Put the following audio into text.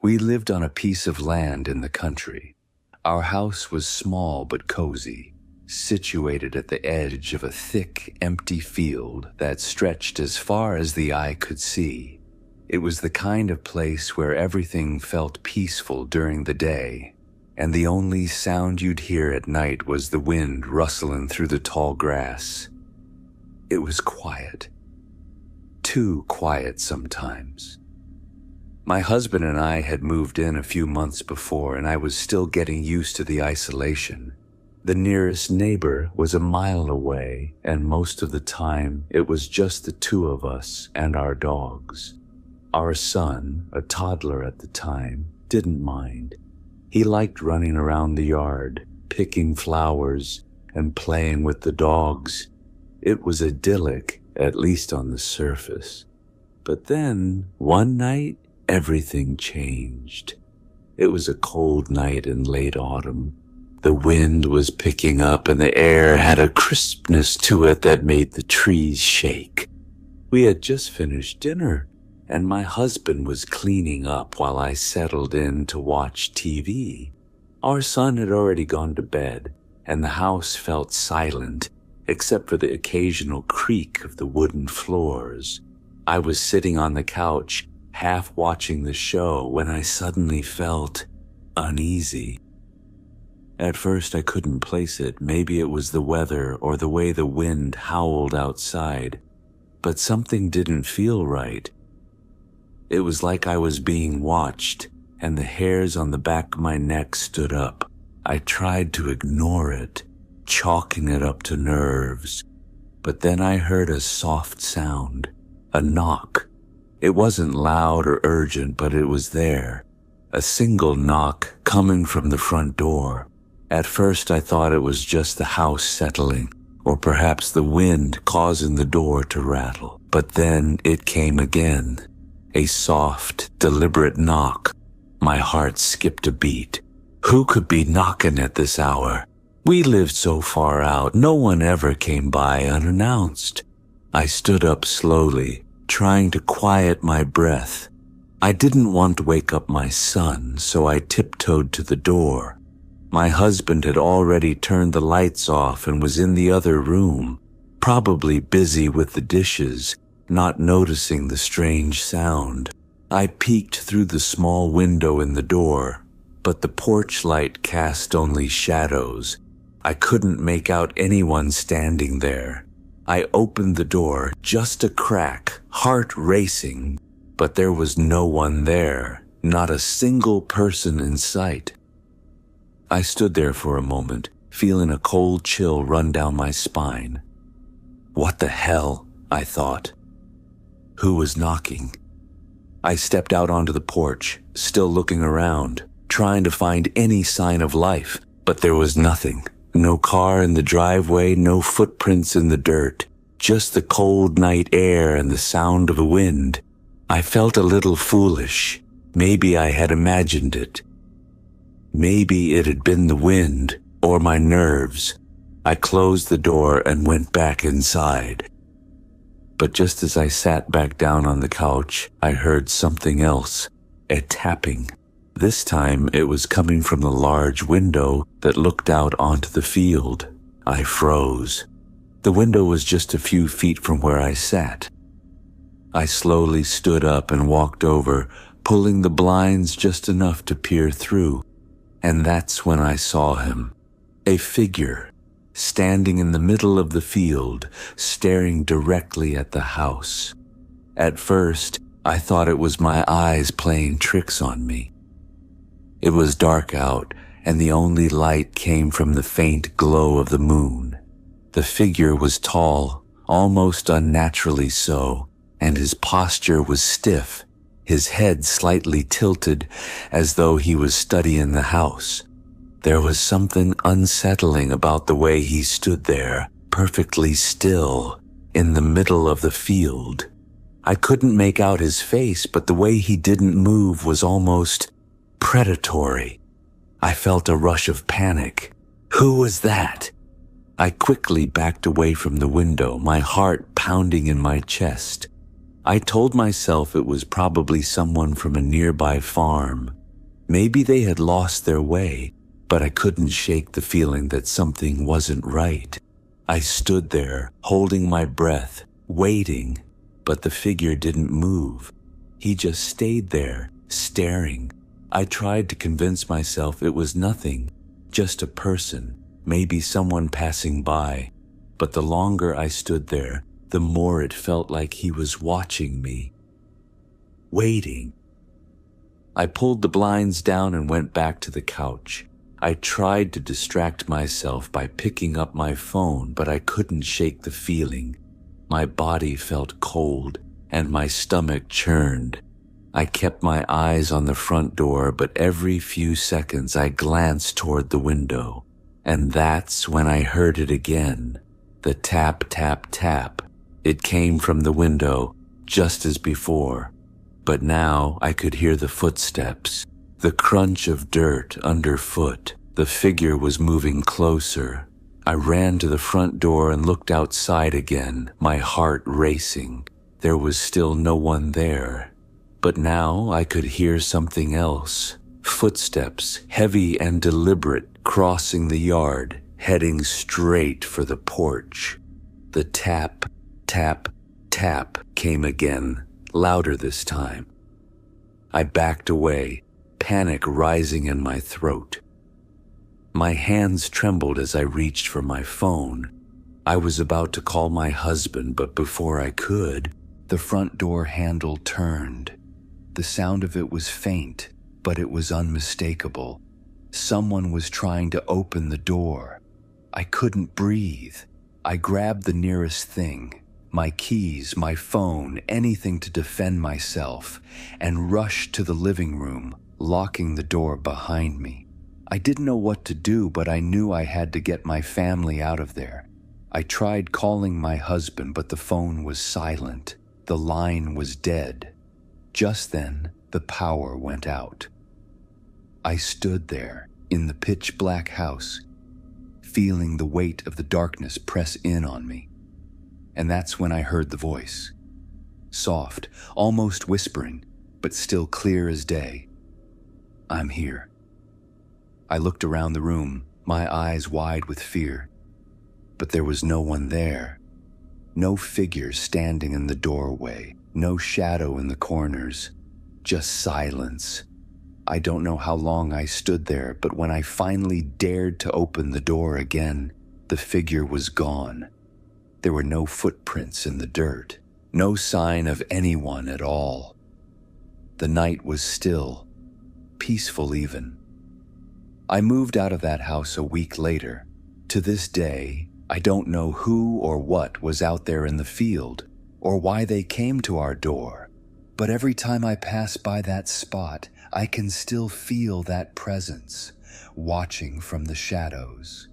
We lived on a piece of land in the country. Our house was small but cozy, situated at the edge of a thick, empty field that stretched as far as the eye could see. It was the kind of place where everything felt peaceful during the day, and the only sound you'd hear at night was the wind rustling through the tall grass. It was quiet. Too quiet sometimes. My husband and I had moved in a few months before, and I was still getting used to the isolation. The nearest neighbor was a mile away, and most of the time it was just the two of us and our dogs. Our son, a toddler at the time, didn't mind. He liked running around the yard, picking flowers, and playing with the dogs. It was idyllic, at least on the surface. But then, one night, everything changed. It was a cold night in late autumn. The wind was picking up and the air had a crispness to it that made the trees shake. We had just finished dinner, and my husband was cleaning up while I settled in to watch TV. Our son had already gone to bed, and the house felt silent, except for the occasional creak of the wooden floors. I was sitting on the couch, half watching the show, when I suddenly felt uneasy. At first I couldn't place it. Maybe it was the weather or the way the wind howled outside, but something didn't feel right. It was like I was being watched, and the hairs on the back of my neck stood up. I tried to ignore it, chalking it up to nerves, but then I heard a soft sound, a knock. It wasn't loud or urgent, but it was there. A single knock coming from the front door. At first I thought it was just the house settling, or perhaps the wind causing the door to rattle. But then it came again. A soft, deliberate knock. My heart skipped a beat. Who could be knocking at this hour? We lived so far out, no one ever came by unannounced. I stood up slowly, trying to quiet my breath. I didn't want to wake up my son, so I tiptoed to the door. My husband had already turned the lights off and was in the other room, probably busy with the dishes, not noticing the strange sound. I peeked through the small window in the door, but the porch light cast only shadows. I couldn't make out anyone standing there. I opened the door, just a crack, heart racing, but there was no one there, not a single person in sight. I stood there for a moment, feeling a cold chill run down my spine. What the hell, I thought. Who was knocking? I stepped out onto the porch, still looking around, trying to find any sign of life, but there was nothing. No car in the driveway, no footprints in the dirt, just the cold night air and the sound of the wind. I felt a little foolish. Maybe I had imagined it. Maybe it had been the wind or my nerves. I closed the door and went back inside. But just as I sat back down on the couch, I heard something else, a tapping. This time it was coming from the large window that looked out onto the field. I froze. The window was just a few feet from where I sat. I slowly stood up and walked over, pulling the blinds just enough to peer through. And that's when I saw him. A figure, standing in the middle of the field, staring directly at the house. At first, I thought it was my eyes playing tricks on me. It was dark out, and the only light came from the faint glow of the moon. The figure was tall, almost unnaturally so, and his posture was stiff, his head slightly tilted, as though he was studying the house. There was something unsettling about the way he stood there, perfectly still, in the middle of the field. I couldn't make out his face, but the way he didn't move was almost predatory. I felt a rush of panic. Who was that? I quickly backed away from the window, my heart pounding in my chest. I told myself it was probably someone from a nearby farm. Maybe they had lost their way, but I couldn't shake the feeling that something wasn't right. I stood there, holding my breath, waiting, but the figure didn't move. He just stayed there, staring. I tried to convince myself it was nothing, just a person, maybe someone passing by. But the longer I stood there, the more it felt like he was watching me, waiting. I pulled the blinds down and went back to the couch. I tried to distract myself by picking up my phone, but I couldn't shake the feeling. My body felt cold, and my stomach churned. I kept my eyes on the front door, but every few seconds I glanced toward the window. And that's when I heard it again. The tap, tap, tap. It came from the window, just as before. But now I could hear the footsteps, the crunch of dirt underfoot. The figure was moving closer. I ran to the front door and looked outside again, my heart racing. There was still no one there. But now I could hear something else. Footsteps, heavy and deliberate, crossing the yard, heading straight for the porch. The tap, tap, tap came again, louder this time. I backed away, panic rising in my throat. My hands trembled as I reached for my phone. I was about to call my husband, but before I could, the front door handle turned. The sound of it was faint, but it was unmistakable. Someone was trying to open the door. I couldn't breathe. I grabbed the nearest thing, my keys, my phone, anything to defend myself, and rushed to the living room, locking the door behind me. I didn't know what to do, but I knew I had to get my family out of there. I tried calling my husband, but the phone was silent. The line was dead. Just then, the power went out. I stood there, in the pitch-black house, feeling the weight of the darkness press in on me. And that's when I heard the voice. Soft, almost whispering, but still clear as day. I'm here. I looked around the room, my eyes wide with fear. But there was no one there. No figure standing in the doorway, no shadow in the corners, just silence. I don't know how long I stood there, but when I finally dared to open the door again, the figure was gone. There were no footprints in the dirt, no sign of anyone at all. The night was still, peaceful even. I moved out of that house a week later. To this day, I don't know who or what was out there in the field, or why they came to our door. But every time I pass by that spot, I can still feel that presence, watching from the shadows.